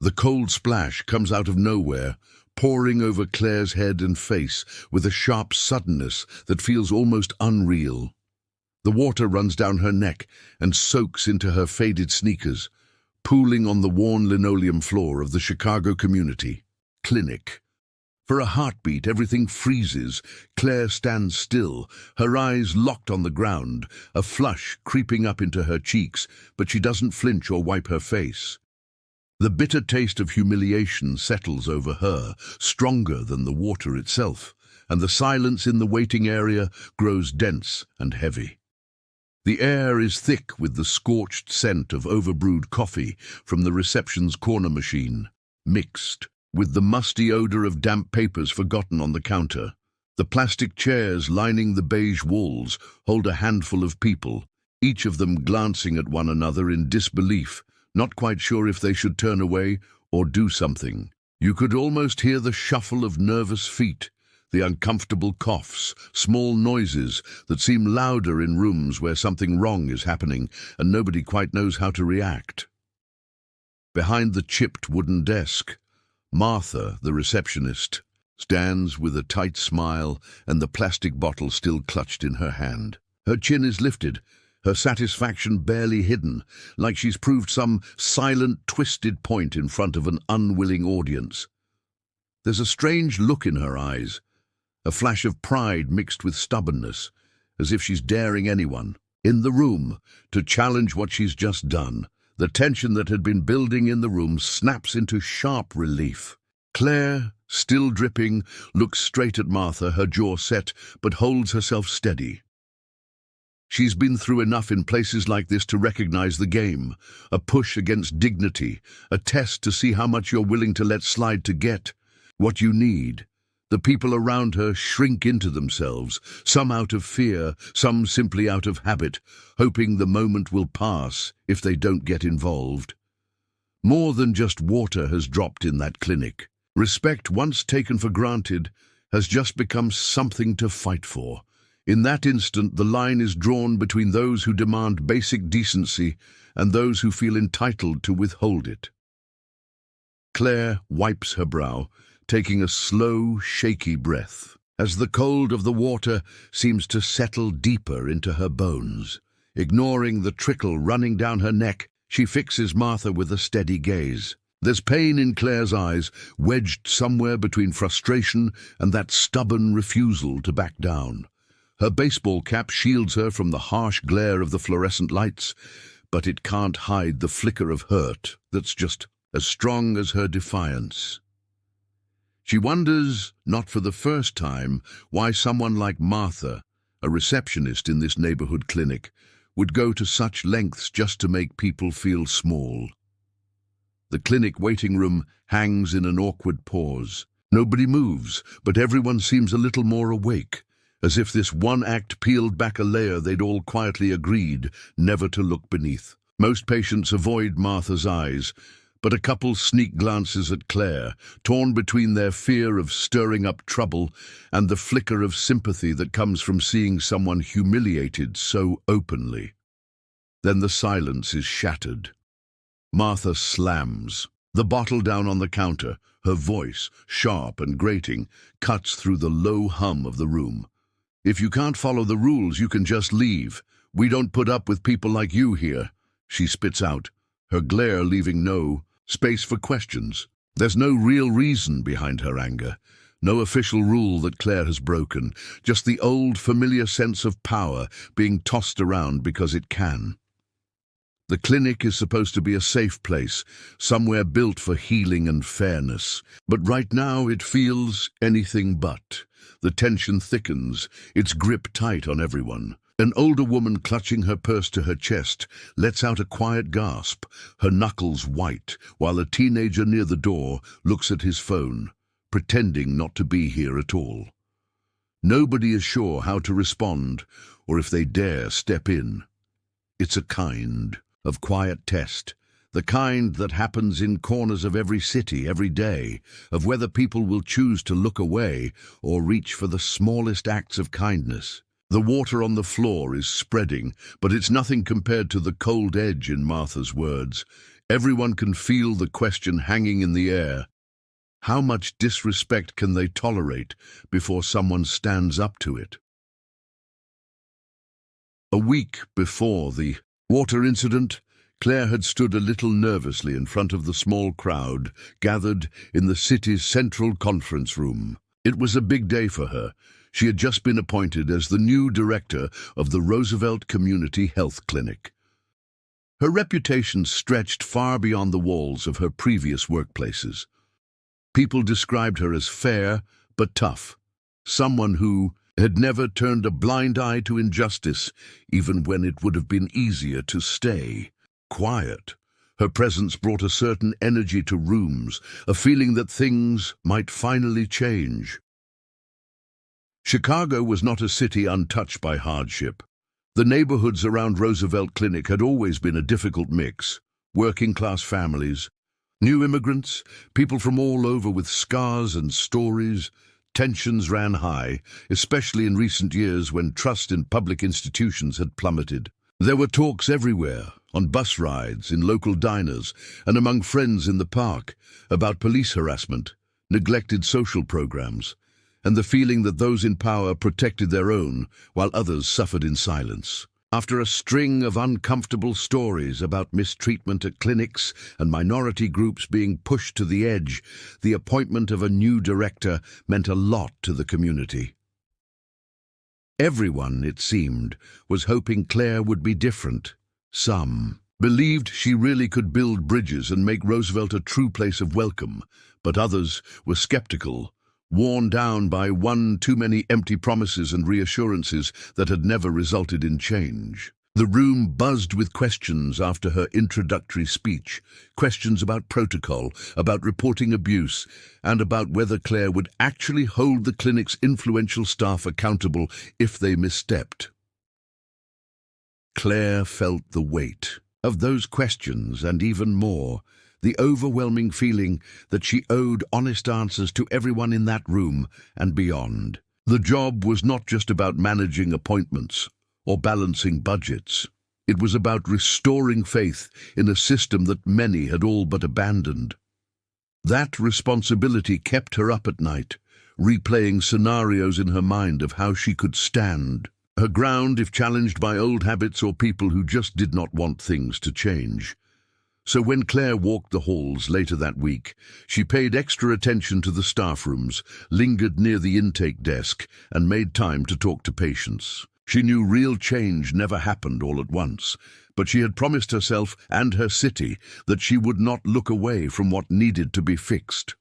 The cold splash comes out of nowhere, pouring over Claire's head and face with a sharp suddenness that feels almost unreal. The water runs down her neck and soaks into her faded sneakers, pooling on the worn linoleum floor of the Chicago Community Clinic. For a heartbeat, everything freezes. Claire stands still, her eyes locked on the ground, a flush creeping up into her cheeks, but she doesn't flinch or wipe her face. The bitter taste of humiliation settles over her, stronger than the water itself, and the silence in the waiting area grows dense and heavy. The air is thick with the scorched scent of overbrewed coffee from the reception's corner machine, mixed with the musty odor of damp papers forgotten on the counter. The plastic chairs lining the beige walls hold a handful of people, each of them glancing at one another in disbelief, not quite sure if they should turn away or do something. You could almost hear the shuffle of nervous feet, the uncomfortable coughs, small noises that seem louder in rooms where something wrong is happening and nobody quite knows how to react. Behind the chipped wooden desk, Martha, the receptionist, stands with a tight smile and the plastic bottle still clutched in her hand. Her chin is lifted, her satisfaction barely hidden, like she's proved some silent, twisted point in front of an unwilling audience. There's a strange look in her eyes, a flash of pride mixed with stubbornness, as if she's daring anyone in the room to challenge what she's just done. The tension that had been building in the room snaps into sharp relief. Claire, still dripping, looks straight at Martha, her jaw set, but holds herself steady. She's been through enough in places like this to recognize the game, a push against dignity, a test to see how much you're willing to let slide to get what you need. The people around her shrink into themselves, some out of fear, some simply out of habit, hoping the moment will pass if they don't get involved. More than just water has dropped in that clinic. Respect, once taken for granted, has just become something to fight for. In that instant, the line is drawn between those who demand basic decency and those who feel entitled to withhold it. Claire wipes her brow, taking a slow, shaky breath, as the cold of the water seems to settle deeper into her bones. Ignoring the trickle running down her neck, she fixes Martha with a steady gaze. There's pain in Claire's eyes, wedged somewhere between frustration and that stubborn refusal to back down. Her baseball cap shields her from the harsh glare of the fluorescent lights, but it can't hide the flicker of hurt that's just as strong as her defiance. She wonders, not for the first time, why someone like Martha, a receptionist in this neighborhood clinic, would go to such lengths just to make people feel small. The clinic waiting room hangs in an awkward pause. Nobody moves, but everyone seems a little more awake, as if this one act peeled back a layer they'd all quietly agreed never to look beneath. Most patients avoid Martha's eyes, but a couple sneak glances at Claire, torn between their fear of stirring up trouble and the flicker of sympathy that comes from seeing someone humiliated so openly. Then the silence is shattered. Martha slams the bottle down on the counter. Her voice, sharp and grating, cuts through the low hum of the room. "If you can't follow the rules, you can just leave. We don't put up with people like you here," she spits out, her glare leaving no space for questions. There's no real reason behind her anger, no official rule that Claire has broken, just the old familiar sense of power being tossed around because it can. The clinic is supposed to be a safe place, somewhere built for healing and fairness, but right now it feels anything but. The tension thickens, its grip tight on everyone. An older woman clutching her purse to her chest lets out a quiet gasp, her knuckles white, while a teenager near the door looks at his phone, pretending not to be here at all. Nobody is sure how to respond or if they dare step in. It's a kind of quiet test, the kind that happens in corners of every city every day, of whether people will choose to look away or reach for the smallest acts of kindness. The water on the floor is spreading, but it's nothing compared to the cold edge in Martha's words. Everyone can feel the question hanging in the air. How much disrespect can they tolerate before someone stands up to it? A week before the water incident, Claire had stood a little nervously in front of the small crowd gathered in the city's central conference room. It was a big day for her. She had just been appointed as the new director of the Roosevelt Community Health Clinic. Her reputation stretched far beyond the walls of her previous workplaces. People described her as fair but tough, someone who had never turned a blind eye to injustice, even when it would have been easier to stay quiet. Her presence brought a certain energy to rooms, a feeling that things might finally change. Chicago was not a city untouched by hardship. The neighborhoods around Roosevelt Clinic had always been a difficult mix. Working-class families, new immigrants, people from all over with scars and stories. Tensions ran high, especially in recent years when trust in public institutions had plummeted. There were talks everywhere, on bus rides, in local diners, and among friends in the park, about police harassment, neglected social programs, and the feeling that those in power protected their own while others suffered in silence. After a string of uncomfortable stories about mistreatment at clinics and minority groups being pushed to the edge, the appointment of a new director meant a lot to the community. Everyone, it seemed, was hoping Claire would be different. Some believed she really could build bridges and make Roosevelt a true place of welcome, but others were skeptical, worn down by one too many empty promises and reassurances that had never resulted in change. The room buzzed with questions after her introductory speech, questions about protocol, about reporting abuse, and about whether Claire would actually hold the clinic's influential staff accountable if they misstepped. Claire felt the weight of those questions and even more, the overwhelming feeling that she owed honest answers to everyone in that room and beyond. The job was not just about managing appointments or balancing budgets. It was about restoring faith in a system that many had all but abandoned. That responsibility kept her up at night, replaying scenarios in her mind of how she could stand her ground if challenged by old habits or people who just did not want things to change. So when Claire walked the halls later that week, she paid extra attention to the staff rooms, lingered near the intake desk, and made time to talk to patients. She knew real change never happened all at once, but she had promised herself and her city that she would not look away from what needed to be fixed.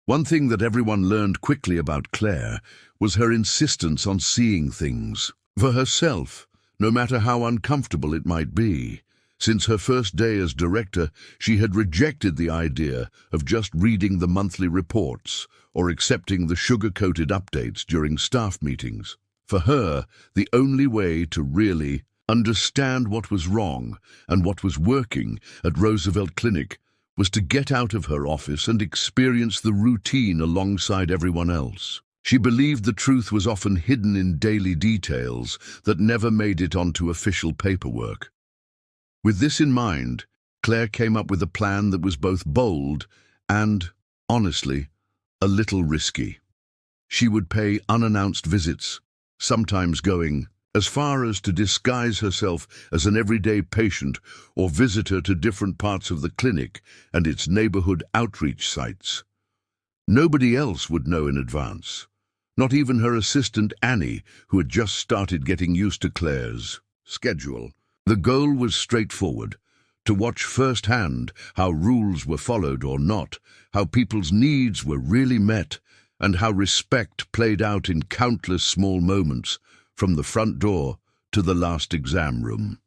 One thing that everyone learned quickly about Claire was her insistence on seeing things for herself, no matter how uncomfortable it might be. Since her first day as director, she had rejected the idea of just reading the monthly reports or accepting the sugar-coated updates during staff meetings. For her, the only way to really understand what was wrong and what was working at Roosevelt Clinic was to get out of her office and experience the routine alongside everyone else. She believed the truth was often hidden in daily details that never made it onto official paperwork. With this in mind, Claire came up with a plan that was both bold and, honestly, a little risky. She would pay unannounced visits, sometimes going as far as to disguise herself as an everyday patient or visitor to different parts of the clinic and its neighborhood outreach sites. Nobody else would know in advance, not even her assistant Annie, who had just started getting used to Claire's schedule. The goal was straightforward: to watch firsthand how rules were followed or not, how people's needs were really met, and how respect played out in countless small moments, from the front door to the last exam room.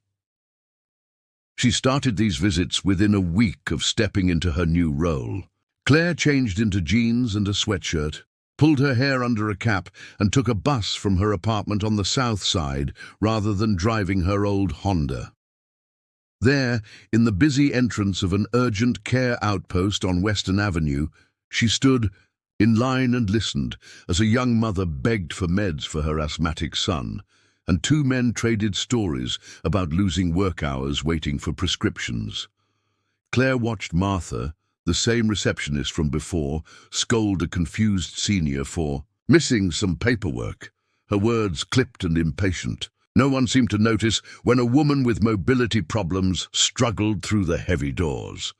She started these visits within a week of stepping into her new role. Claire changed into jeans and a sweatshirt, pulled her hair under a cap, and took a bus from her apartment on the south side rather than driving her old Honda. There, in the busy entrance of an urgent care outpost on Western Avenue, she stood in line and listened as a young mother begged for meds for her asthmatic son, and two men traded stories about losing work hours waiting for prescriptions. Claire watched Martha, the same receptionist from before, scold a confused senior for missing some paperwork, her words clipped and impatient. No one seemed to notice when a woman with mobility problems struggled through the heavy doors.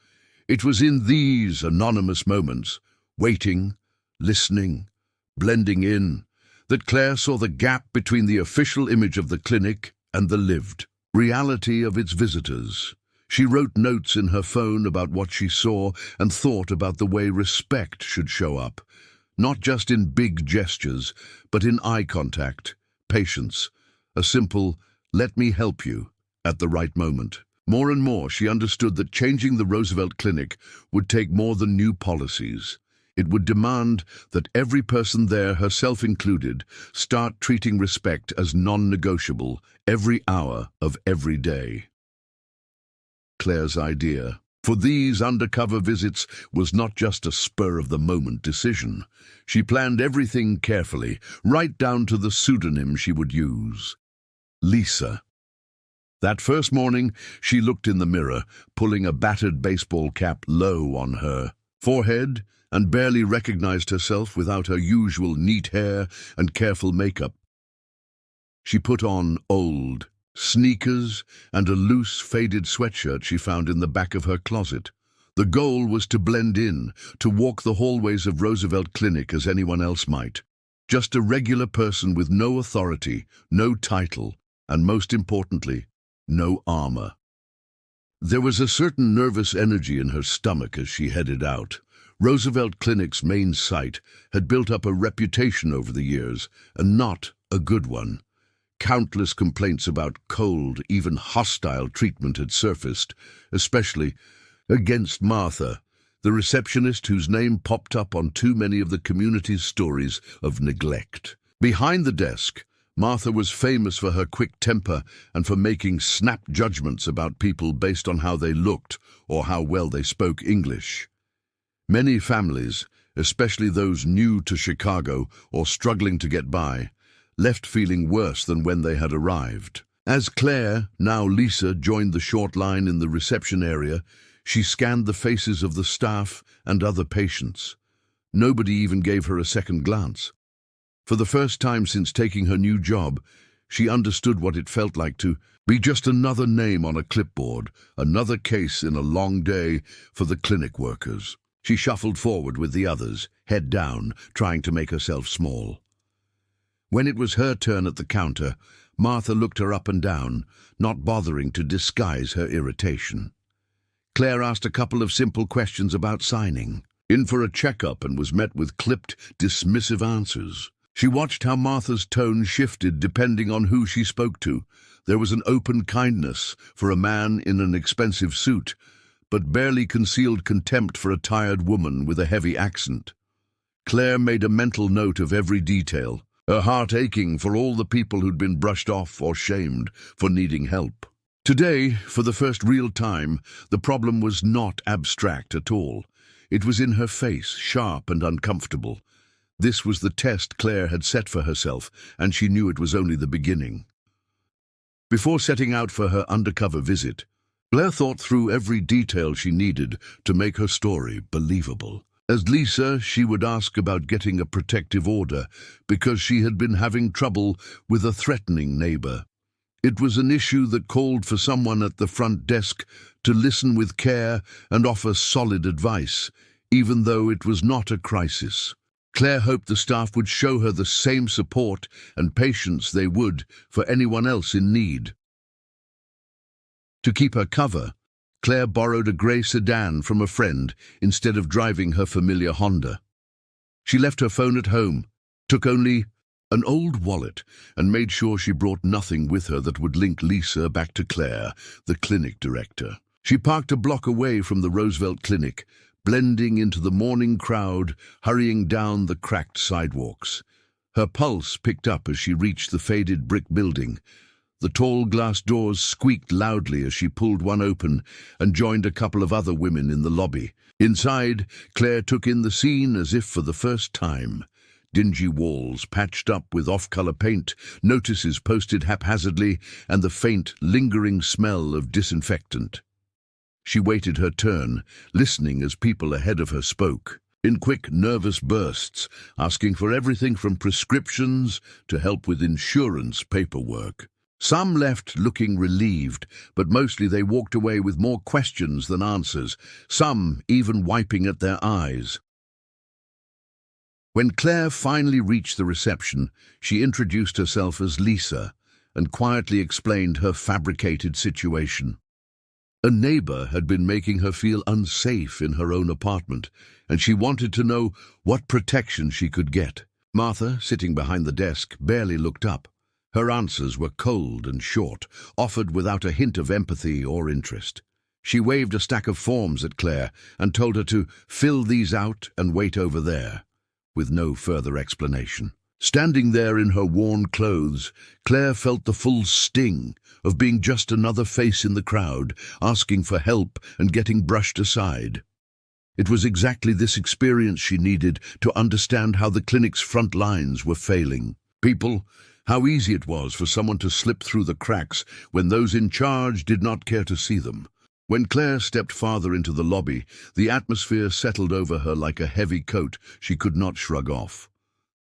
It was in these anonymous moments, waiting, listening, blending in, that Claire saw the gap between the official image of the clinic and the lived reality of its visitors. She wrote notes in her phone about what she saw and thought about the way respect should show up, not just in big gestures, but in eye contact, patience, a simple, "let me help you," at the right moment. More and more, she understood that changing the Roosevelt Clinic would take more than new policies. It would demand that every person there, herself included, start treating respect as non-negotiable every hour of every day. Claire's idea for these undercover visits was not just a spur-of-the-moment decision. She planned everything carefully, right down to the pseudonym she would use. Lisa. That first morning, she looked in the mirror, pulling a battered baseball cap low on her forehead, and barely recognized herself without her usual neat hair and careful makeup. She put on old sneakers and a loose, faded sweatshirt she found in the back of her closet. The goal was to blend in, to walk the hallways of Roosevelt Clinic as anyone else might. Just a regular person with no authority, no title, and most importantly, no armor. There was a certain nervous energy in her stomach as she headed out. Roosevelt Clinic's main site had built up a reputation over the years, and not a good one. Countless complaints about cold, even hostile treatment had surfaced, especially against Martha, the receptionist whose name popped up on too many of the community's stories of neglect. Behind the desk, Martha was famous for her quick temper and for making snap judgments about people based on how they looked or how well they spoke English. Many families, especially those new to Chicago or struggling to get by, left feeling worse than when they had arrived. As Claire, now Lisa, joined the short line in the reception area, she scanned the faces of the staff and other patients. Nobody even gave her a second glance. For the first time since taking her new job, she understood what it felt like to be just another name on a clipboard, another case in a long day for the clinic workers. She shuffled forward with the others, head down, trying to make herself small. When it was her turn at the counter, Martha looked her up and down, not bothering to disguise her irritation. Claire asked a couple of simple questions about signing, in for a checkup, and was met with clipped, dismissive answers. She watched how Martha's tone shifted depending on who she spoke to. There was an open kindness for a man in an expensive suit, but barely concealed contempt for a tired woman with a heavy accent. Claire made a mental note of every detail, her heart aching for all the people who'd been brushed off or shamed for needing help. Today, for the first real time, the problem was not abstract at all. It was in her face, sharp and uncomfortable. This was the test Claire had set for herself, and she knew it was only the beginning. Before setting out for her undercover visit, Claire thought through every detail she needed to make her story believable. As Lisa, she would ask about getting a protective order because she had been having trouble with a threatening neighbor. It was an issue that called for someone at the front desk to listen with care and offer solid advice, even though it was not a crisis. Claire hoped the staff would show her the same support and patience they would for anyone else in need. To keep her cover, Claire borrowed a grey sedan from a friend instead of driving her familiar Honda. She left her phone at home, took only an old wallet, and made sure she brought nothing with her that would link Lisa back to Claire, the clinic director. She parked a block away from the Roosevelt Clinic, blending into the morning crowd, hurrying down the cracked sidewalks. Her pulse picked up as she reached the faded brick building. The tall glass doors squeaked loudly as she pulled one open and joined a couple of other women in the lobby. Inside, Claire took in the scene as if for the first time. Dingy walls patched up with off-color paint, notices posted haphazardly, and the faint, lingering smell of disinfectant. She waited her turn, listening as people ahead of her spoke, in quick, nervous bursts, asking for everything from prescriptions to help with insurance paperwork. Some left looking relieved, but mostly they walked away with more questions than answers, some even wiping at their eyes. When Claire finally reached the reception, she introduced herself as Lisa and quietly explained her fabricated situation. A neighbor had been making her feel unsafe in her own apartment, and she wanted to know what protection she could get. Martha, sitting behind the desk, barely looked up. Her answers were cold and short, offered without a hint of empathy or interest. She waved a stack of forms at Claire and told her to fill these out and wait over there, with no further explanation. Standing there in her worn clothes, Claire felt the full sting of being just another face in the crowd, asking for help and getting brushed aside. It was exactly this experience she needed to understand how the clinic's front lines were failing. People, how easy it was for someone to slip through the cracks when those in charge did not care to see them. When Claire stepped farther into the lobby, the atmosphere settled over her like a heavy coat she could not shrug off.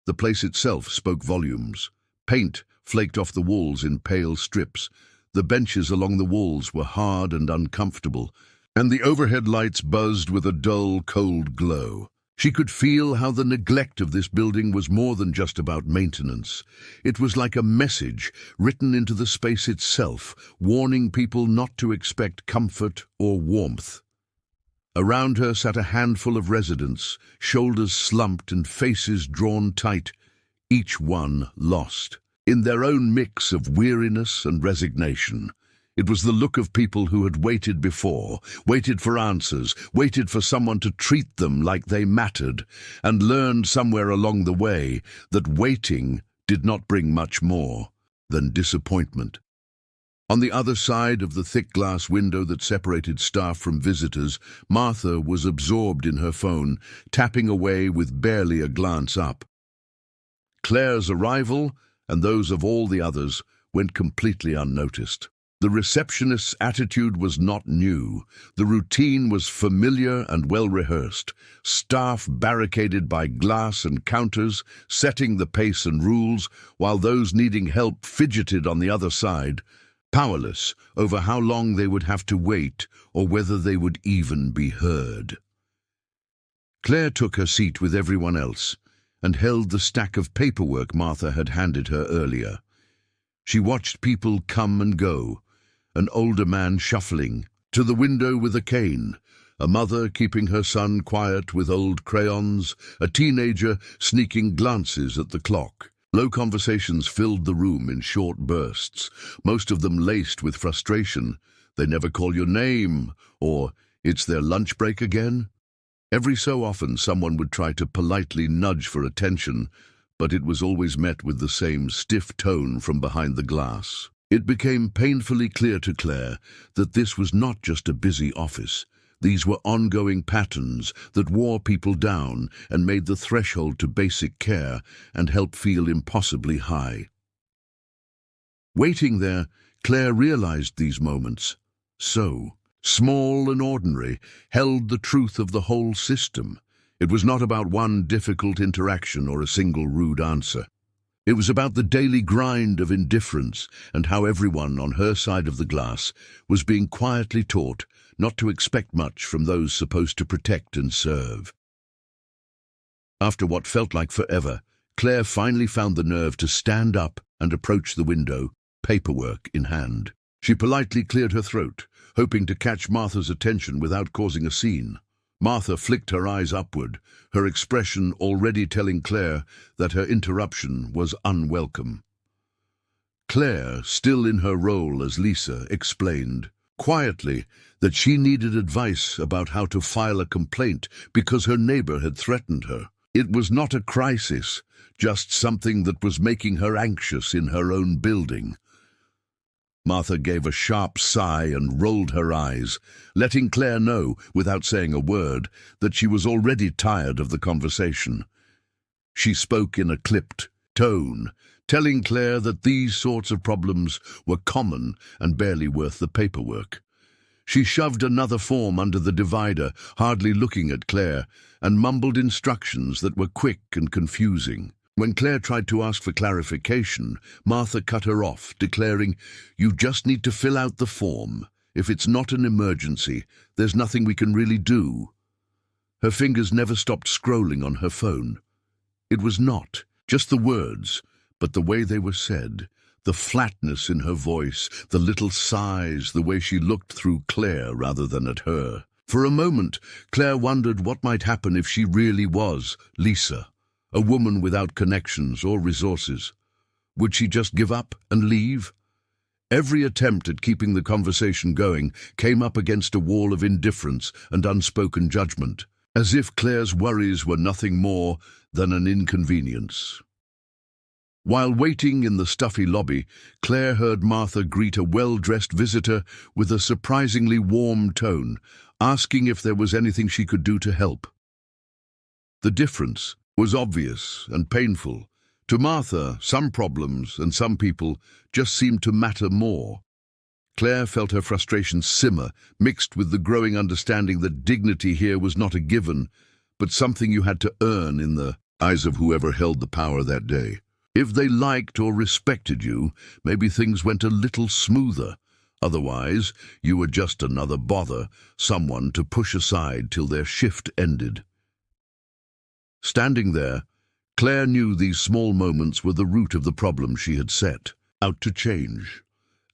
The place itself spoke volumes. Paint flaked off the walls in pale strips. The benches along the walls were hard and uncomfortable, and the overhead lights buzzed with a dull, cold glow. She could feel how the neglect of this building was more than just about maintenance. It was like a message written into the space itself, warning people not to expect comfort or warmth. Around her sat a handful of residents, shoulders slumped and faces drawn tight, each one lost, in their own mix of weariness and resignation. It was the look of people who had waited before, waited for answers, waited for someone to treat them like they mattered, and learned somewhere along the way that waiting did not bring much more than disappointment. On the other side of the thick glass window that separated staff from visitors, Martha was absorbed in her phone, tapping away with barely a glance up. Claire's arrival, and those of all the others, went completely unnoticed. The receptionist's attitude was not new. The routine was familiar and well-rehearsed. Staff barricaded by glass and counters, setting the pace and rules, while those needing help fidgeted on the other side, powerless over how long they would have to wait or whether they would even be heard. Claire took her seat with everyone else and held the stack of paperwork Martha had handed her earlier. She watched people come and go, an older man shuffling to the window with a cane, a mother keeping her son quiet with old crayons, a teenager sneaking glances at the clock. Low conversations filled the room in short bursts, most of them laced with frustration. They never call your name, or it's their lunch break again. Every so often someone would try to politely nudge for attention, but it was always met with the same stiff tone from behind the glass. It became painfully clear to Claire that this was not just a busy office. These were ongoing patterns that wore people down and made the threshold to basic care and help feel impossibly high. Waiting there, Claire realized these moments, so small and ordinary, held the truth of the whole system. It was not about one difficult interaction or a single rude answer. It was about the daily grind of indifference and how everyone on her side of the glass was being quietly taught not to expect much from those supposed to protect and serve. After what felt like forever, Claire finally found the nerve to stand up and approach the window, paperwork in hand. She politely cleared her throat, hoping to catch Martha's attention without causing a scene. Martha flicked her eyes upward, her expression already telling Claire that her interruption was unwelcome. Claire, still in her role as Lisa, explained, quietly, that she needed advice about how to file a complaint because her neighbor had threatened her. It was not a crisis, just something that was making her anxious in her own building. Martha gave a sharp sigh and rolled her eyes, letting Claire know, without saying a word, that she was already tired of the conversation. She spoke in a clipped tone, telling Claire that these sorts of problems were common and barely worth the paperwork. She shoved another form under the divider, hardly looking at Claire, and mumbled instructions that were quick and confusing. When Claire tried to ask for clarification, Martha cut her off, declaring, "You just need to fill out the form. If it's not an emergency, there's nothing we can really do." Her fingers never stopped scrolling on her phone. It was not just the words, but the way they were said, the flatness in her voice, the little sighs, the way she looked through Claire rather than at her. For a moment, Claire wondered what might happen if she really was Lisa, a woman without connections or resources. Would she just give up and leave? Every attempt at keeping the conversation going came up against a wall of indifference and unspoken judgment, as if Claire's worries were nothing more than an inconvenience. While waiting in the stuffy lobby, Claire heard Martha greet a well-dressed visitor with a surprisingly warm tone, asking if there was anything she could do to help. The difference was obvious and painful. To Martha, some problems and some people just seemed to matter more. Claire felt her frustration simmer, mixed with the growing understanding that dignity here was not a given, but something you had to earn in the eyes of whoever held the power that day. If they liked or respected you, maybe things went a little smoother. Otherwise, you were just another bother, someone to push aside till their shift ended. Standing there, Claire knew these small moments were the root of the problem she had set out to change.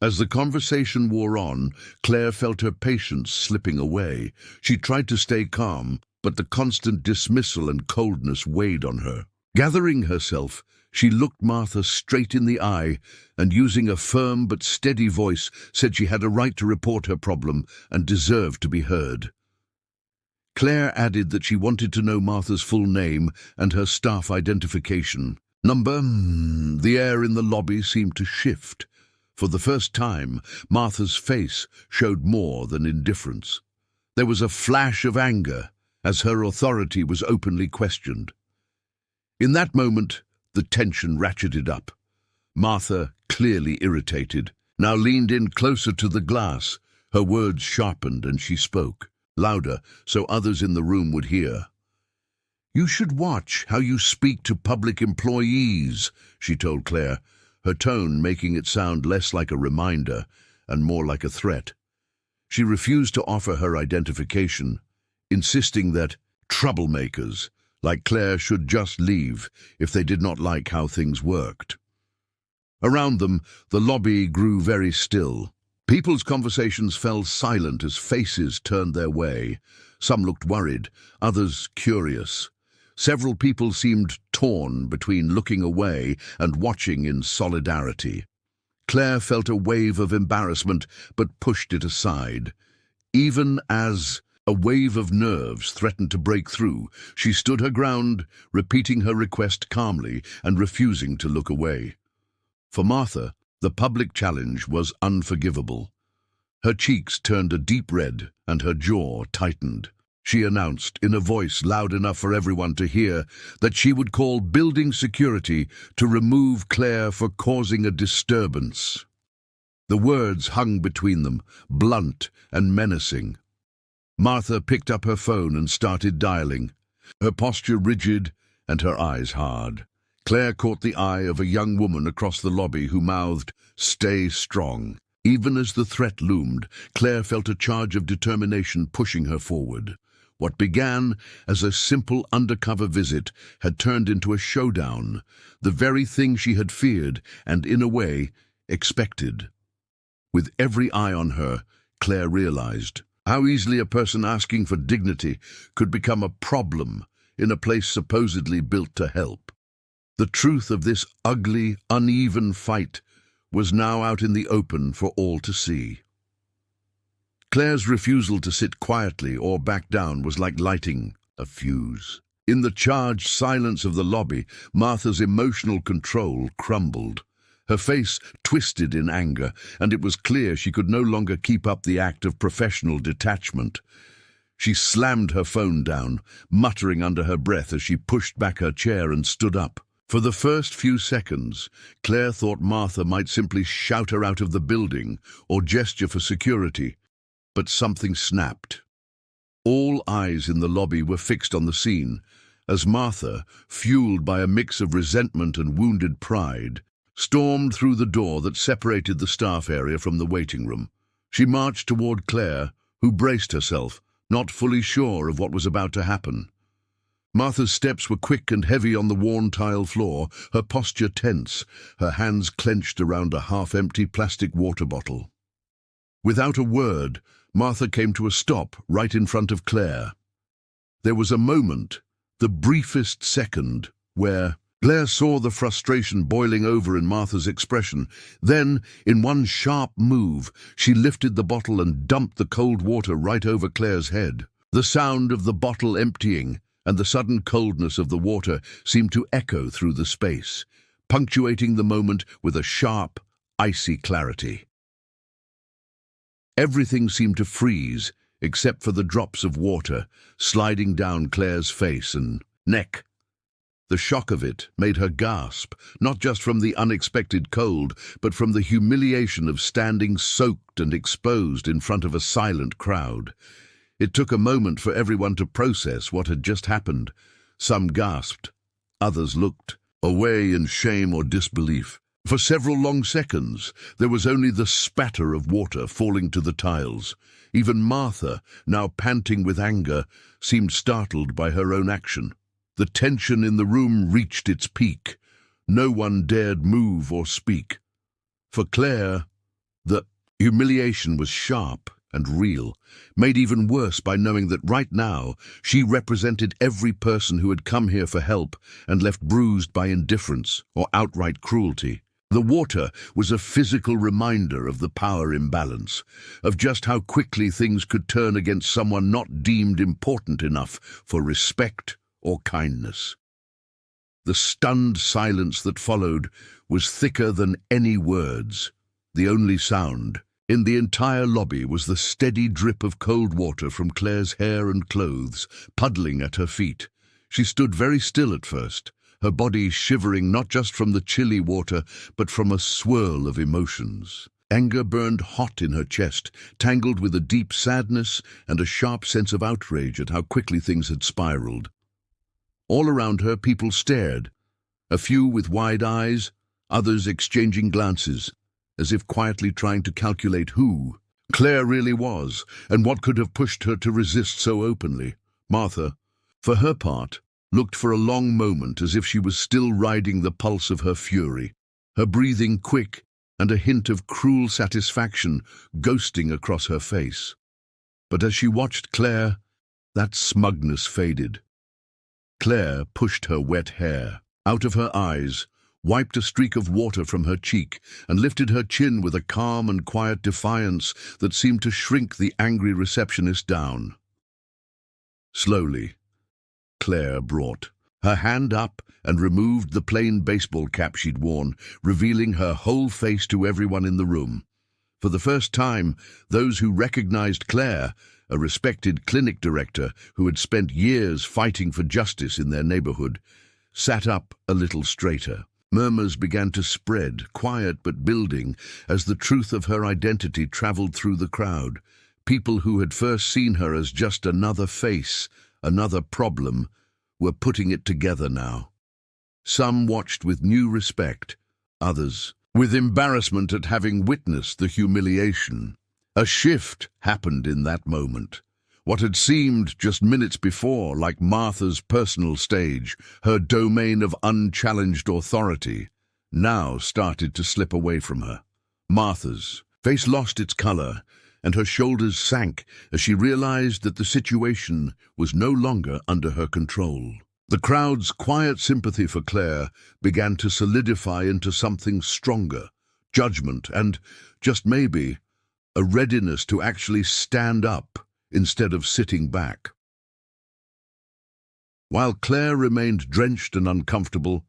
As the conversation wore on, Claire felt her patience slipping away. She tried to stay calm, but the constant dismissal and coldness weighed on her. Gathering herself, she looked Martha straight in the eye and, using a firm but steady voice, said she had a right to report her problem and deserved to be heard. Claire added that she wanted to know Martha's full name and her staff identification. The air in the lobby seemed to shift. For the first time, Martha's face showed more than indifference. There was a flash of anger as her authority was openly questioned. In that moment, the tension ratcheted up. Martha, clearly irritated, now leaned in closer to the glass. Her words sharpened and she spoke, louder so others in the room would hear. "You should watch how you speak to public employees," she told Claire, her tone making it sound less like a reminder and more like a threat. She refused to offer her identification, insisting that troublemakers like Claire should just leave if they did not like how things worked. Around them, the lobby grew very still. People's conversations fell silent as faces turned their way. Some looked worried, others curious. Several people seemed torn between looking away and watching in solidarity. Claire felt a wave of embarrassment but pushed it aside. Even as a wave of nerves threatened to break through, she stood her ground, repeating her request calmly and refusing to look away. For Martha, the public challenge was unforgivable. Her cheeks turned a deep red and her jaw tightened. She announced, in a voice loud enough for everyone to hear, that she would call building security to remove Claire for causing a disturbance. The words hung between them, blunt and menacing. Martha picked up her phone and started dialing, her posture rigid and her eyes hard. Claire caught the eye of a young woman across the lobby who mouthed, "Stay strong." Even as the threat loomed, Claire felt a charge of determination pushing her forward. What began as a simple undercover visit had turned into a showdown, the very thing she had feared and, in a way, expected. With every eye on her, Claire realized how easily a person asking for dignity could become a problem in a place supposedly built to help. The truth of this ugly, uneven fight was now out in the open for all to see. Claire's refusal to sit quietly or back down was like lighting a fuse. In the charged silence of the lobby, Martha's emotional control crumbled. Her face twisted in anger, and it was clear she could no longer keep up the act of professional detachment. She slammed her phone down, muttering under her breath as she pushed back her chair and stood up. For the first few seconds, Claire thought Martha might simply shout her out of the building or gesture for security. but something snapped. All eyes in the lobby were fixed on the scene, as Martha, fueled by a mix of resentment and wounded pride, stormed through the door that separated the staff area from the waiting room. She marched toward Claire, who braced herself, not fully sure of what was about to happen. Martha's steps were quick and heavy on the worn tile floor, her posture tense, her hands clenched around a half-empty plastic water bottle. Without a word, Martha came to a stop right in front of Claire. There was a moment, the briefest second, where Claire saw the frustration boiling over in Martha's expression. Then, in one sharp move, she lifted the bottle and dumped the cold water right over Claire's head. The sound of the bottle emptying and the sudden coldness of the water seemed to echo through the space, punctuating the moment with a sharp, icy clarity. Everything seemed to freeze, except for the drops of water sliding down Claire's face and neck. The shock of it made her gasp, not just from the unexpected cold, but from the humiliation of standing soaked and exposed in front of a silent crowd. It took a moment for everyone to process what had just happened. Some gasped, others looked away in shame or disbelief. For several long seconds, there was only the spatter of water falling to the tiles. Even Martha, now panting with anger, seemed startled by her own action. The tension in the room reached its peak. No one dared move or speak. For Claire, the humiliation was sharp and real, made even worse by knowing that right now she represented every person who had come here for help and left bruised by indifference or outright cruelty. The water was a physical reminder of the power imbalance, of just how quickly things could turn against someone not deemed important enough for respect or kindness. The stunned silence that followed was thicker than any words. The only sound in the entire lobby was the steady drip of cold water from Claire's hair and clothes, puddling at her feet. She stood very still at first, her body shivering not just from the chilly water, but from a swirl of emotions. Anger burned hot in her chest, tangled with a deep sadness and a sharp sense of outrage at how quickly things had spiraled. All around her, people stared, a few with wide eyes, others exchanging glances, as if quietly trying to calculate who Claire really was and what could have pushed her to resist so openly. Martha, for her part, looked for a long moment as if she was still riding the pulse of her fury, her breathing quick and a hint of cruel satisfaction ghosting across her face. But as she watched Claire, that smugness faded. Claire pushed her wet hair out of her eyes, wiped a streak of water from her cheek, and lifted her chin with a calm and quiet defiance that seemed to shrink the angry receptionist down. Slowly, Claire brought her hand up and removed the plain baseball cap she'd worn, revealing her whole face to everyone in the room. For the first time, those who recognized Claire, a respected clinic director who had spent years fighting for justice in their neighborhood, sat up a little straighter. Murmurs began to spread, quiet but building, as the truth of her identity traveled through the crowd. People who had first seen her as just another face, another problem, were putting it together now. Some watched with new respect, others with embarrassment at having witnessed the humiliation. A shift happened in that moment. What had seemed just minutes before like Martha's personal stage, her domain of unchallenged authority, now started to slip away from her. Martha's face lost its color, and her shoulders sank as she realized that the situation was no longer under her control. The crowd's quiet sympathy for Claire began to solidify into something stronger, judgment and, just maybe, a readiness to actually stand up instead of sitting back. While Claire remained drenched and uncomfortable,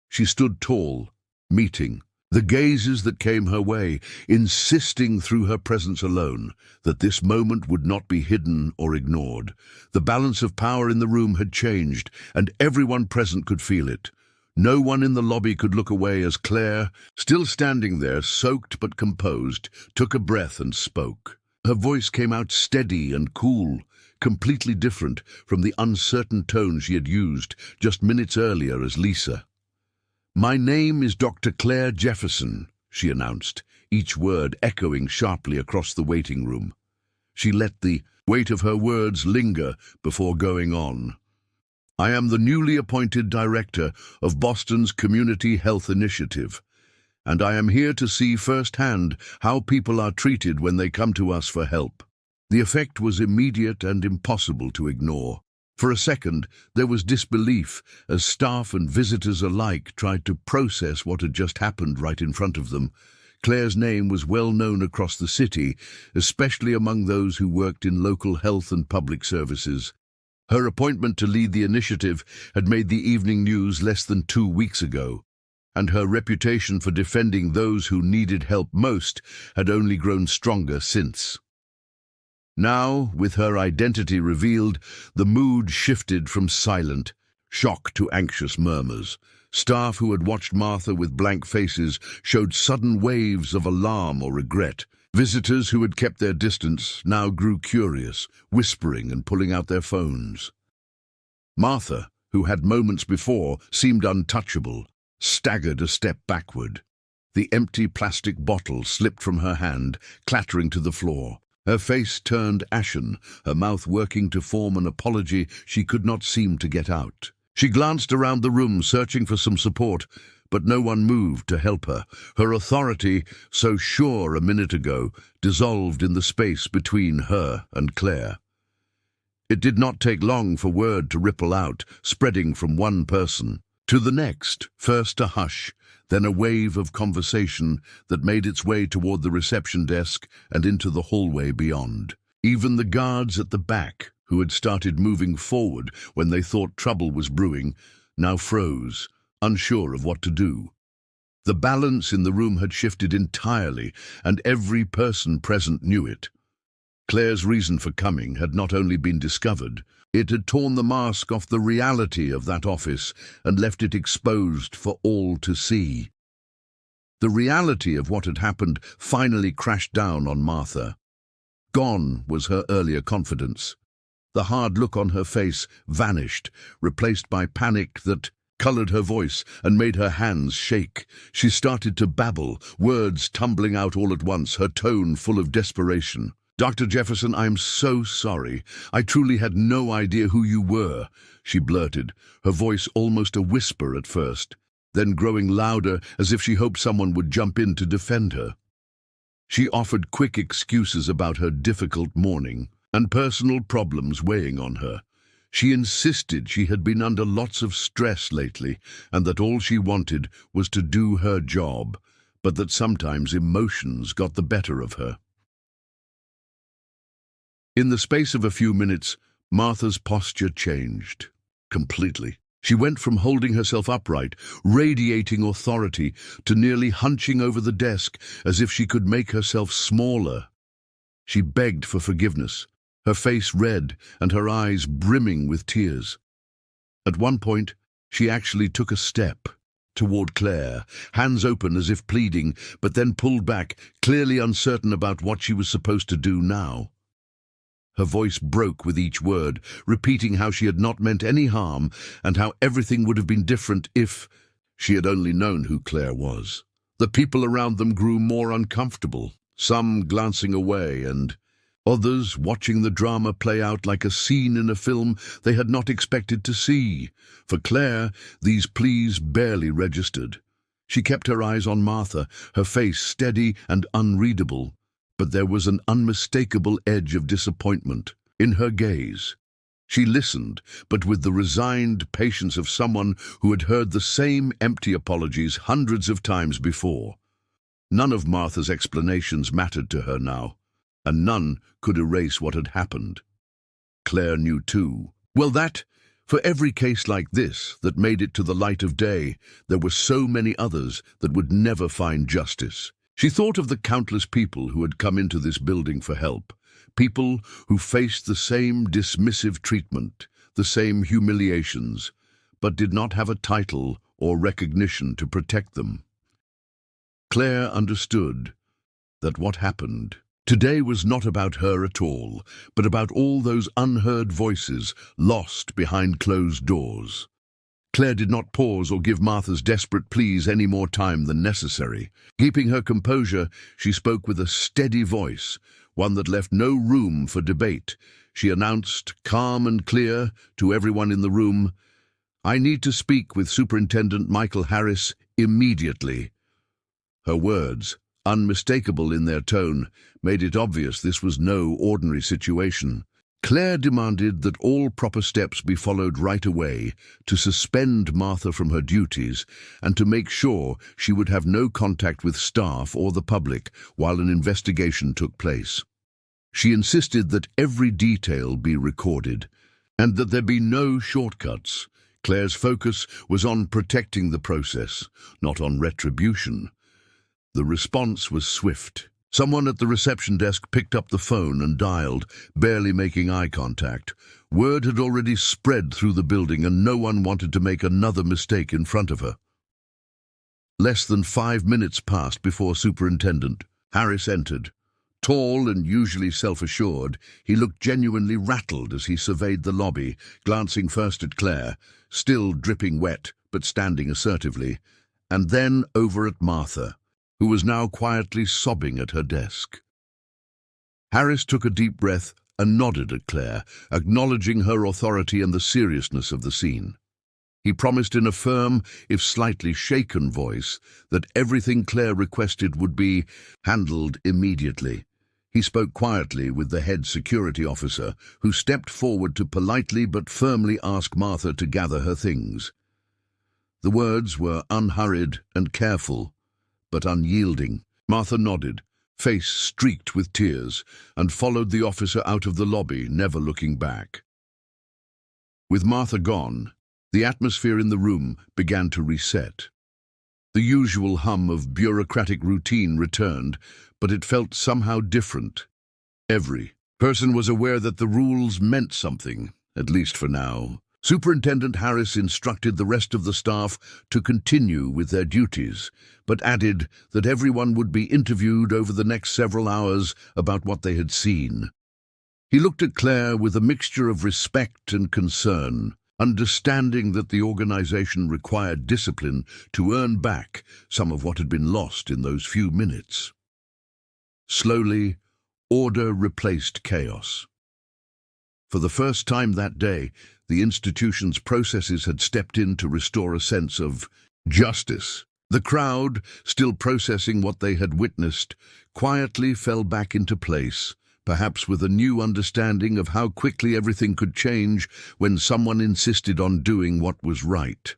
she stood tall, meeting the gazes that came her way, insisting through her presence alone that this moment would not be hidden or ignored. The balance of power in the room had changed, and everyone present could feel it. No one in the lobby could look away as Claire, still standing there, soaked but composed, took a breath and spoke. Her voice came out steady and cool, completely different from the uncertain tone she had used just minutes earlier as Lisa. "My name is Dr. Claire Jefferson," she announced, each word echoing sharply across the waiting room. She let the weight of her words linger before going on. "I am the newly appointed director of Boston's Community Health Initiative, and I am here to see firsthand how people are treated when they come to us for help." The effect was immediate and impossible to ignore. For a second, there was disbelief as staff and visitors alike tried to process what had just happened right in front of them. Claire's name was well known across the city, especially among those who worked in local health and public services. Her appointment to lead the initiative had made the evening news less than 2 weeks ago, and her reputation for defending those who needed help most had only grown stronger since. Now, with her identity revealed, the mood shifted from silent shock to anxious murmurs. Staff who had watched Martha with blank faces showed sudden waves of alarm or regret. Visitors who had kept their distance now grew curious, whispering and pulling out their phones. Martha, who had moments before seemed untouchable, staggered a step backward. The empty plastic bottle slipped from her hand, clattering to the floor. Her face turned ashen, her mouth working to form an apology she could not seem to get out. She glanced around the room, searching for some support, but no one moved to help her. Her authority, so sure a minute ago, dissolved in the space between her and Claire. It did not take long for word to ripple out, spreading from one person to the next, first a hush, then a wave of conversation that made its way toward the reception desk and into the hallway beyond. Even the guards at the back, who had started moving forward when they thought trouble was brewing, now froze, unsure of what to do. The balance in the room had shifted entirely, and every person present knew it. Claire's reason for coming had not only been discovered, it had torn the mask off the reality of that office and left it exposed for all to see. The reality of what had happened finally crashed down on Martha. Gone was her earlier confidence. The hard look on her face vanished, replaced by panic that colored her voice and made her hands shake. She started to babble, words tumbling out all at once, her tone full of desperation. "Dr. Jefferson, I'm so sorry. I truly had no idea who you were," she blurted, her voice almost a whisper at first, then growing louder as if she hoped someone would jump in to defend her. She offered quick excuses about her difficult morning and personal problems weighing on her. She insisted she had been under lots of stress lately and that all she wanted was to do her job, but that sometimes emotions got the better of her. In the space of a few minutes, Martha's posture changed completely. She went from holding herself upright, radiating authority, to nearly hunching over the desk as if she could make herself smaller. She begged for forgiveness, her face red and her eyes brimming with tears. At one point, she actually took a step toward Claire, hands open as if pleading, but then pulled back, clearly uncertain about what she was supposed to do now. Her voice broke with each word, repeating how she had not meant any harm and how everything would have been different if she had only known who Claire was. The people around them grew more uncomfortable, some glancing away and others watching the drama play out like a scene in a film they had not expected to see. For Claire, these pleas barely registered. She kept her eyes on Martha, her face steady and unreadable. But there was an unmistakable edge of disappointment in her gaze. She listened, but with the resigned patience of someone who had heard the same empty apologies hundreds of times before. None of Martha's explanations mattered to her now, and none could erase what had happened. Claire knew too. Well, for every case like this that made it to the light of day, there were so many others that would never find justice. She thought of the countless people who had come into this building for help, people who faced the same dismissive treatment, the same humiliations, but did not have a title or recognition to protect them. Claire understood that what happened Today was not about her at all, but about all those unheard voices lost behind closed doors. Claire did not pause or give Martha's desperate pleas any more time than necessary. Keeping her composure, she spoke with a steady voice, one that left no room for debate. She announced, calm and clear, to everyone in the room, "I need to speak with Superintendent Michael Harris immediately." Her words, unmistakable in their tone, made it obvious this was no ordinary situation. Claire demanded that all proper steps be followed right away, to suspend Martha from her duties and to make sure she would have no contact with staff or the public while an investigation took place. She insisted that every detail be recorded and that there be no shortcuts. Claire's focus was on protecting the process, not on retribution. The response was swift. Someone at the reception desk picked up the phone and dialed, barely making eye contact. Word had already spread through the building and no one wanted to make another mistake in front of her. Less than 5 minutes passed before Superintendent Harris entered. Tall and usually self-assured, he looked genuinely rattled as he surveyed the lobby, glancing first at Claire, still dripping wet but standing assertively, and then over at Martha, who was now quietly sobbing at her desk. Harris took a deep breath and nodded at Claire, acknowledging her authority and the seriousness of the scene. He promised in a firm, if slightly shaken voice, that everything Claire requested would be handled immediately. He spoke quietly with the head security officer, who stepped forward to politely but firmly ask Martha to gather her things. The words were unhurried and careful, but unyielding. Martha nodded, face streaked with tears, and followed the officer out of the lobby, never looking back. With Martha gone, the atmosphere in the room began to reset. The usual hum of bureaucratic routine returned, but it felt somehow different. Every person was aware that the rules meant something, at least for now. Superintendent Harris instructed the rest of the staff to continue with their duties, but added that everyone would be interviewed over the next several hours about what they had seen. He looked at Claire with a mixture of respect and concern, understanding that the organization required discipline to earn back some of what had been lost in those few minutes. Slowly, order replaced chaos. For the first time that day, the institution's processes had stepped in to restore a sense of justice. The crowd, still processing what they had witnessed, quietly fell back into place, perhaps with a new understanding of how quickly everything could change when someone insisted on doing what was right.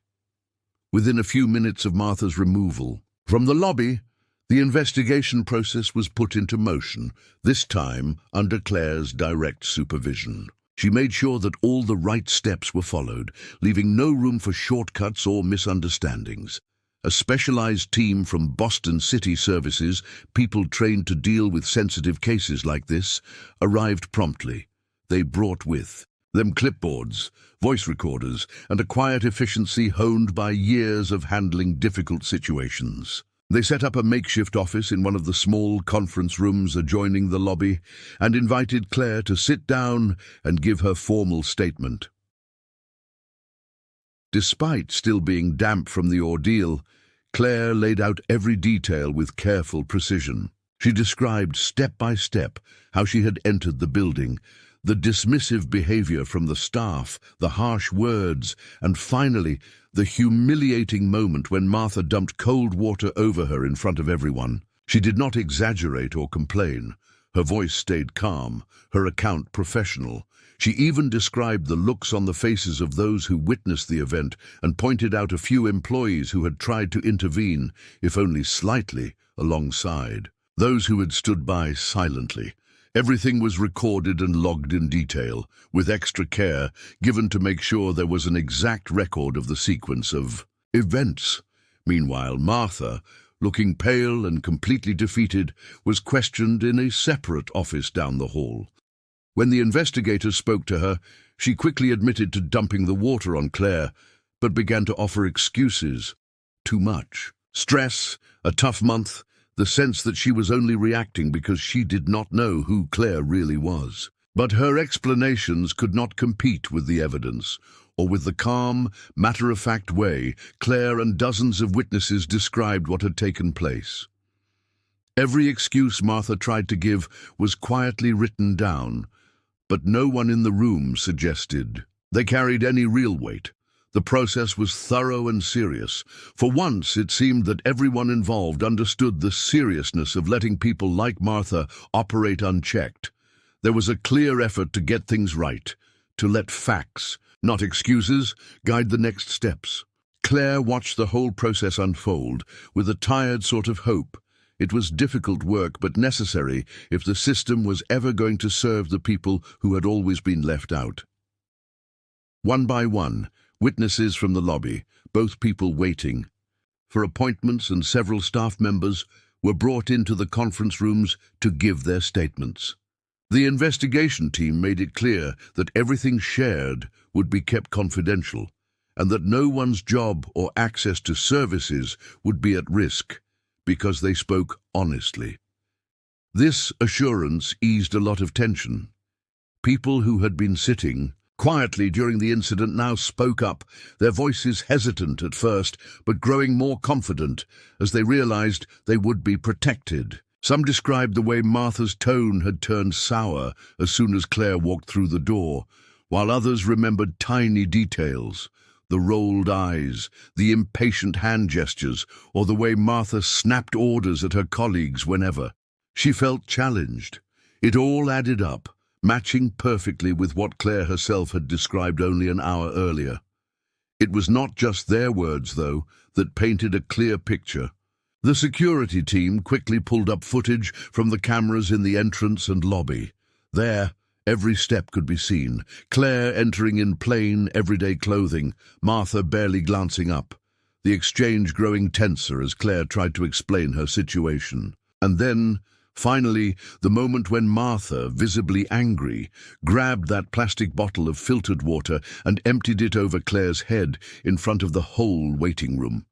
Within a few minutes of Martha's removal from the lobby, the investigation process was put into motion, this time under Claire's direct supervision. She made sure that all the right steps were followed, leaving no room for shortcuts or misunderstandings. A specialized team from Boston City Services, people trained to deal with sensitive cases like this, arrived promptly. They brought with them clipboards, voice recorders, and a quiet efficiency honed by years of handling difficult situations. They set up a makeshift office in one of the small conference rooms adjoining the lobby and invited Claire to sit down and give her formal statement. Despite still being damp from the ordeal, Claire laid out every detail with careful precision. She described step by step how she had entered the building, the dismissive behavior from the staff, the harsh words, and finally, the humiliating moment when Martha dumped cold water over her in front of everyone. She did not exaggerate or complain. Her voice stayed calm, her account professional. She even described the looks on the faces of those who witnessed the event and pointed out a few employees who had tried to intervene, if only slightly, alongside. Those who had stood by silently. Everything was recorded and logged in detail, with extra care given to make sure there was an exact record of the sequence of events. Meanwhile, Martha, looking pale and completely defeated, was questioned in a separate office down the hall. When the investigators spoke to her, she quickly admitted to dumping the water on Claire, but began to offer excuses. Too much. Stress, a tough month, the sense that she was only reacting because she did not know who Claire really was. But her explanations could not compete with the evidence, or with the calm, matter-of-fact way Claire and dozens of witnesses described what had taken place. Every excuse Martha tried to give was quietly written down, but no one in the room suggested they carried any real weight. The process was thorough and serious. For once, it seemed that everyone involved understood the seriousness of letting people like Martha operate unchecked. There was a clear effort to get things right, to let facts, not excuses, guide the next steps. Claire watched the whole process unfold with a tired sort of hope. It was difficult work, but necessary if the system was ever going to serve the people who had always been left out. One by one, witnesses from the lobby, both people waiting for appointments, and several staff members were brought into the conference rooms to give their statements. The investigation team made it clear that everything shared would be kept confidential, and that no one's job or access to services would be at risk, because they spoke honestly. This assurance eased a lot of tension. People who had been sitting quietly during the incident now spoke up, their voices hesitant at first, but growing more confident as they realized they would be protected. Some described the way Martha's tone had turned sour as soon as Claire walked through the door, while others remembered tiny details: the rolled eyes, the impatient hand gestures, or the way Martha snapped orders at her colleagues whenever. She felt challenged. It all added up, matching perfectly with what Claire herself had described only an hour earlier. It was not just their words, though, that painted a clear picture. The security team quickly pulled up footage from the cameras in the entrance and lobby. There, every step could be seen. Claire entering in plain, everyday clothing, Martha barely glancing up. The exchange growing tenser as Claire tried to explain her situation. And then, finally, the moment when Martha, visibly angry, grabbed that plastic bottle of filtered water and emptied it over Claire's head in front of the whole waiting room.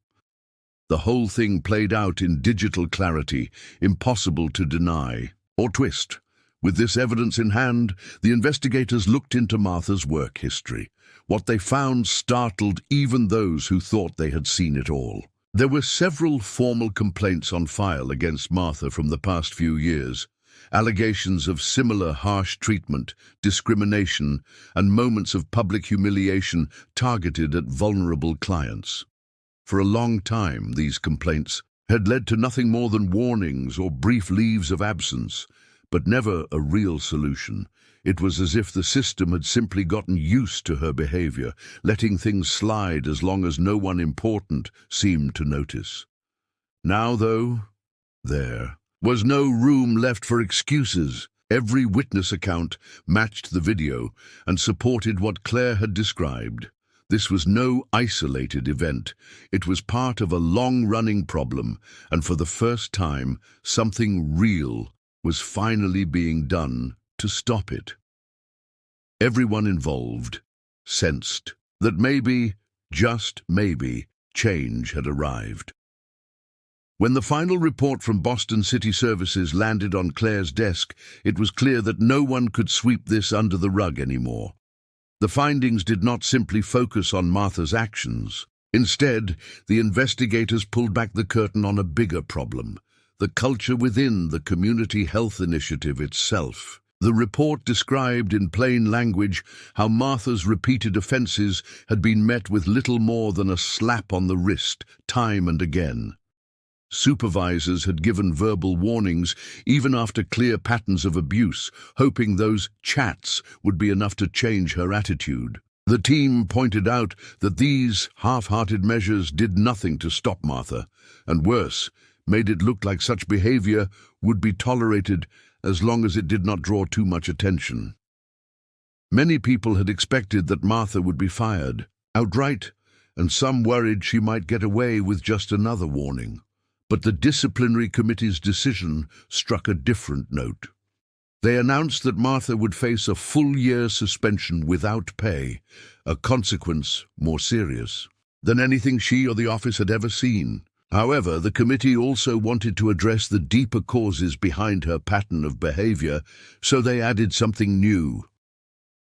The whole thing played out in digital clarity, impossible to deny or twist. With this evidence in hand, the investigators looked into Martha's work history. What they found startled even those who thought they had seen it all. There were several formal complaints on file against Martha from the past few years, allegations of similar harsh treatment, discrimination, and moments of public humiliation targeted at vulnerable clients. For a long time, these complaints had led to nothing more than warnings or brief leaves of absence, but never a real solution. It was as if the system had simply gotten used to her behavior, letting things slide as long as no one important seemed to notice. Now, though, there was no room left for excuses. Every witness account matched the video and supported what Claire had described. This was no isolated event. It was part of a long-running problem, and for the first time, something real was finally being done to stop it. Everyone involved sensed that maybe, just maybe, change had arrived. When the final report from Boston City Services landed on Claire's desk, it was clear that no one could sweep this under the rug anymore. The findings did not simply focus on Martha's actions. Instead, the investigators pulled back the curtain on a bigger problem: the culture within the community health initiative itself. The report described in plain language how Martha's repeated offenses had been met with little more than a slap on the wrist, time and again. Supervisors had given verbal warnings even after clear patterns of abuse, hoping those chats would be enough to change her attitude. The team pointed out that these half-hearted measures did nothing to stop Martha, and worse, made it look like such behavior would be tolerated as long as it did not draw too much attention. Many people had expected that Martha would be fired outright, and some worried she might get away with just another warning. But the disciplinary committee's decision struck a different note. They announced that Martha would face a full-year suspension without pay, a consequence more serious than anything she or the office had ever seen. However, the committee also wanted to address the deeper causes behind her pattern of behavior, so they added something new.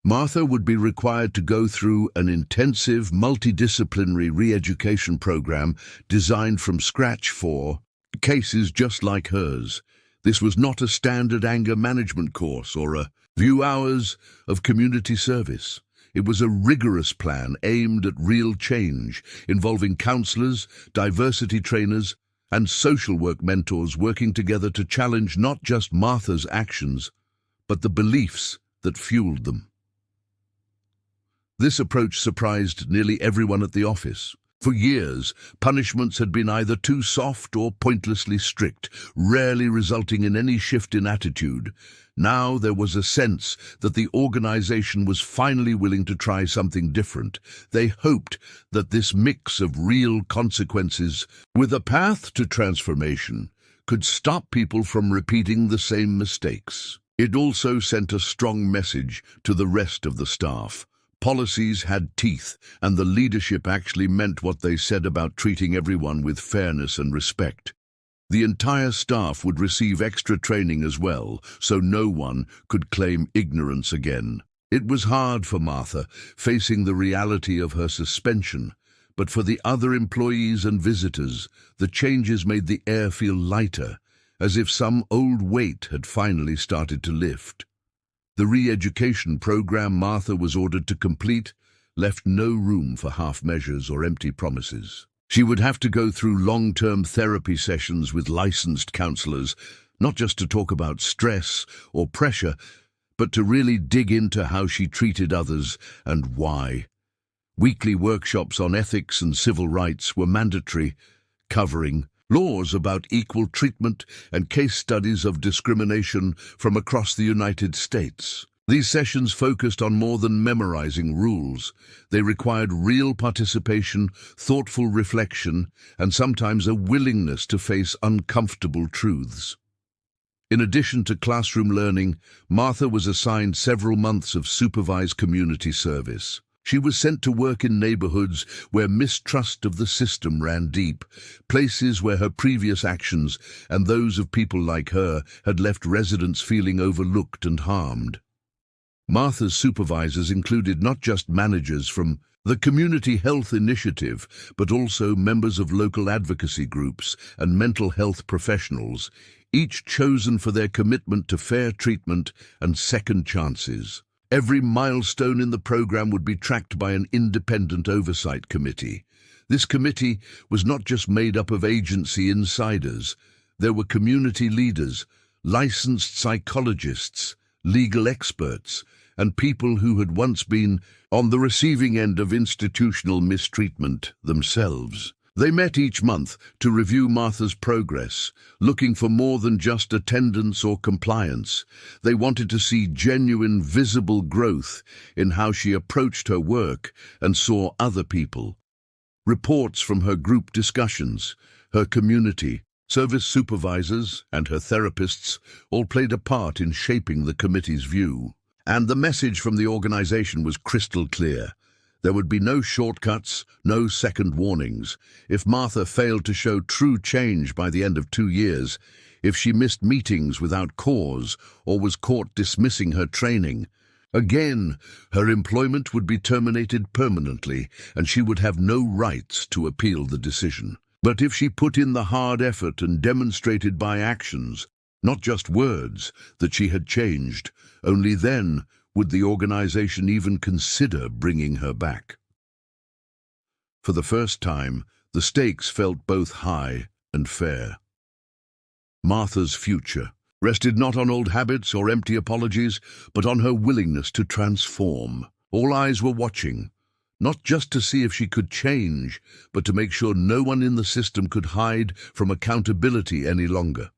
Martha would be required to go through an intensive, multidisciplinary re-education program designed from scratch for cases just like hers. This was not a standard anger management course or a few hours of community service. It was a rigorous plan aimed at real change, involving counselors, diversity trainers, and social work mentors working together to challenge not just Martha's actions, but the beliefs that fueled them. This approach surprised nearly everyone at the office. For years, punishments had been either too soft or pointlessly strict, rarely resulting in any shift in attitude. Now there was a sense that the organization was finally willing to try something different. They hoped that this mix of real consequences with a path to transformation could stop people from repeating the same mistakes. It also sent a strong message to the rest of the staff. Policies had teeth, and the leadership actually meant what they said about treating everyone with fairness and respect. The entire staff would receive extra training as well, so no one could claim ignorance again. It was hard for Martha, facing the reality of her suspension, but for the other employees and visitors, the changes made the air feel lighter, as if some old weight had finally started to lift. The re-education program Martha was ordered to complete left no room for half measures or empty promises. She would have to go through long-term therapy sessions with licensed counselors, not just to talk about stress or pressure, but to really dig into how she treated others and why. Weekly workshops on ethics and civil rights were mandatory, covering laws about equal treatment and case studies of discrimination from across the United States. These sessions focused on more than memorizing rules. They required real participation, thoughtful reflection, and sometimes a willingness to face uncomfortable truths. In addition to classroom learning, Martha was assigned several months of supervised community service. She was sent to work in neighborhoods where mistrust of the system ran deep, places where her previous actions and those of people like her had left residents feeling overlooked and harmed. Martha's supervisors included not just managers from the Community Health Initiative, but also members of local advocacy groups and mental health professionals, each chosen for their commitment to fair treatment and second chances. Every milestone in the program would be tracked by an independent oversight committee. This committee was not just made up of agency insiders. There were community leaders, licensed psychologists, legal experts, and people who had once been on the receiving end of institutional mistreatment themselves. They met each month to review Martha's progress, looking for more than just attendance or compliance. They wanted to see genuine, visible growth in how she approached her work and saw other people. Reports from her group discussions, her community, service supervisors, and her therapists all played a part in shaping the committee's view. And the message from the organization was crystal clear. There would be no shortcuts, no second warnings. If Martha failed to show true change by the end of 2 years, if she missed meetings without cause or was caught dismissing her training, again, her employment would be terminated permanently and she would have no rights to appeal the decision. But if she put in the hard effort and demonstrated by actions, not just words, that she had changed, only then would the organization even consider bringing her back. For the first time, the stakes felt both high and fair. Martha's future rested not on old habits or empty apologies, but on her willingness to transform. All eyes were watching, not just to see if she could change, but to make sure no one in the system could hide from accountability any longer.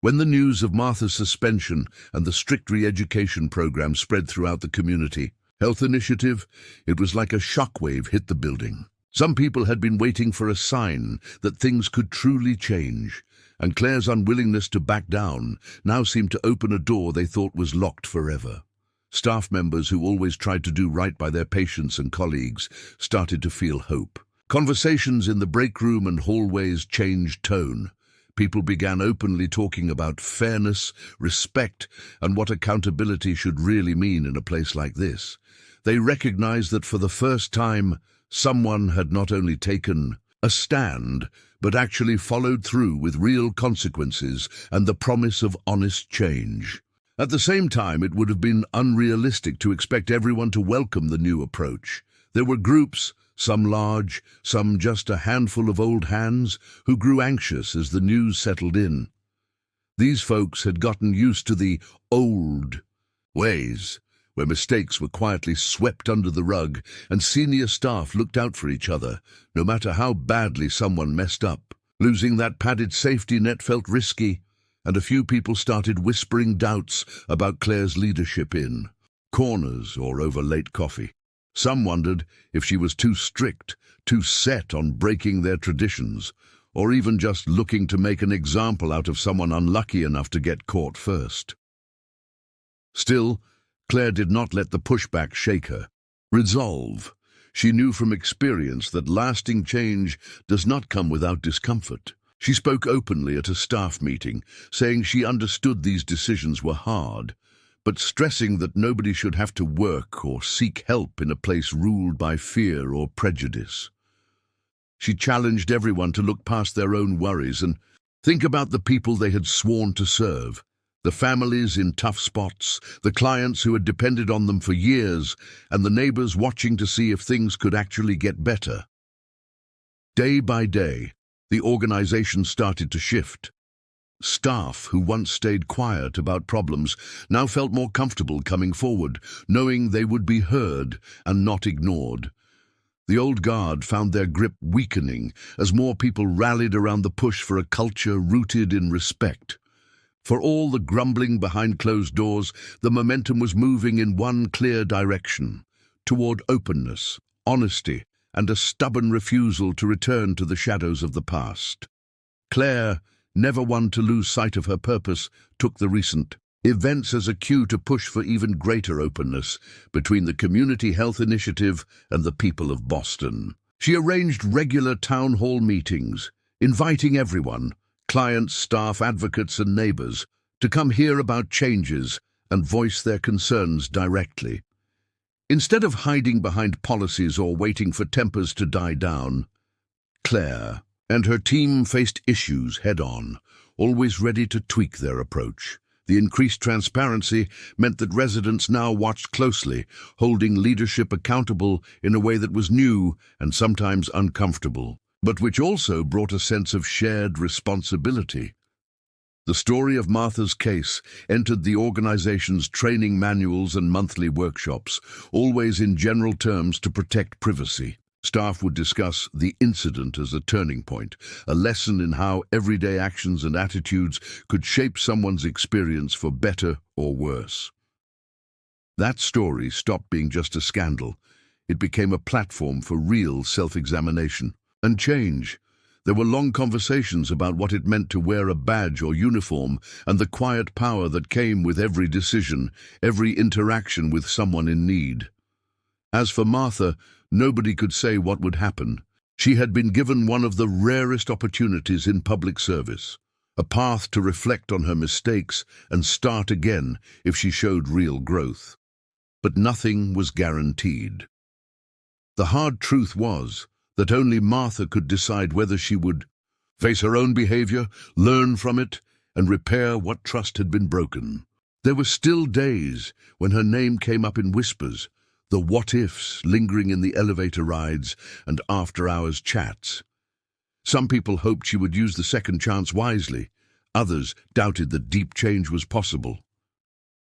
When the news of Martha's suspension and the strict re-education program spread throughout the community health initiative, it was like a shockwave hit the building. Some people had been waiting for a sign that things could truly change, and Claire's unwillingness to back down now seemed to open a door they thought was locked forever. Staff members who always tried to do right by their patients and colleagues started to feel hope. Conversations in the break room and hallways changed tone. People began openly talking about fairness, respect, and what accountability should really mean in a place like this. They recognized that for the first time, someone had not only taken a stand, but actually followed through with real consequences and the promise of honest change. At the same time, it would have been unrealistic to expect everyone to welcome the new approach. There were groups, some large, some just a handful of old hands, who grew anxious as the news settled in. These folks had gotten used to the old ways, where mistakes were quietly swept under the rug and senior staff looked out for each other, no matter how badly someone messed up. Losing that padded safety net felt risky, and a few people started whispering doubts about Claire's leadership in corners or over late coffee. Some wondered if she was too strict, too set on breaking their traditions, or even just looking to make an example out of someone unlucky enough to get caught first. Still, Claire did not let the pushback shake her. Resolve. She knew from experience that lasting change does not come without discomfort. She spoke openly at a staff meeting, saying she understood these decisions were hard, but stressing that nobody should have to work or seek help in a place ruled by fear or prejudice. She challenged everyone to look past their own worries and think about the people they had sworn to serve, the families in tough spots, the clients who had depended on them for years, and the neighbors watching to see if things could actually get better. Day by day, the organization started to shift. Staff who once stayed quiet about problems now felt more comfortable coming forward, knowing they would be heard and not ignored. The old guard found their grip weakening as more people rallied around the push for a culture rooted in respect. For all the grumbling behind closed doors, the momentum was moving in one clear direction, toward openness, honesty, and a stubborn refusal to return to the shadows of the past. Claire, never one to lose sight of her purpose, took the recent events as a cue to push for even greater openness between the Community Health Initiative and the people of Boston. She arranged regular town hall meetings, inviting everyone, clients, staff, advocates, and neighbors, to come hear about changes and voice their concerns directly. Instead of hiding behind policies or waiting for tempers to die down, Claire and her team faced issues head-on, always ready to tweak their approach. The increased transparency meant that residents now watched closely, holding leadership accountable in a way that was new and sometimes uncomfortable, but which also brought a sense of shared responsibility. The story of Martha's case entered the organization's training manuals and monthly workshops, always in general terms to protect privacy. Staff would discuss the incident as a turning point, a lesson in how everyday actions and attitudes could shape someone's experience for better or worse. That story stopped being just a scandal. It became a platform for real self-examination and change. There were long conversations about what it meant to wear a badge or uniform and the quiet power that came with every decision, every interaction with someone in need. As for Martha, nobody could say what would happen. She had been given one of the rarest opportunities in public service, a path to reflect on her mistakes and start again if she showed real growth. But nothing was guaranteed. The hard truth was that only Martha could decide whether she would face her own behavior, learn from it, and repair what trust had been broken. There were still days when her name came up in whispers, the what-ifs lingering in the elevator rides and after-hours chats. Some people hoped she would use the second chance wisely. Others doubted that deep change was possible.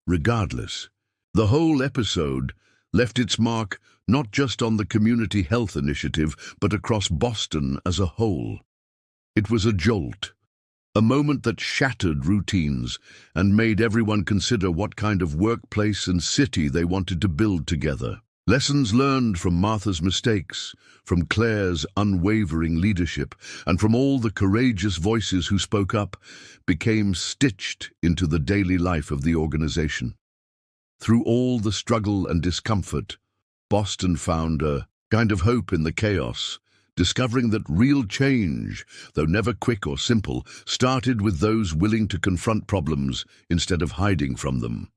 Regardless, the whole episode left its mark not just on the Community Health Initiative, but across Boston as a whole. It was a jolt, a moment that shattered routines and made everyone consider what kind of workplace and city they wanted to build together. Lessons learned from Martha's mistakes, from Claire's unwavering leadership, and from all the courageous voices who spoke up, became stitched into the daily life of the organization. Through all the struggle and discomfort, Boston found a kind of hope in the chaos. discovering that real change, though never quick or simple, started with those willing to confront problems instead of hiding from them.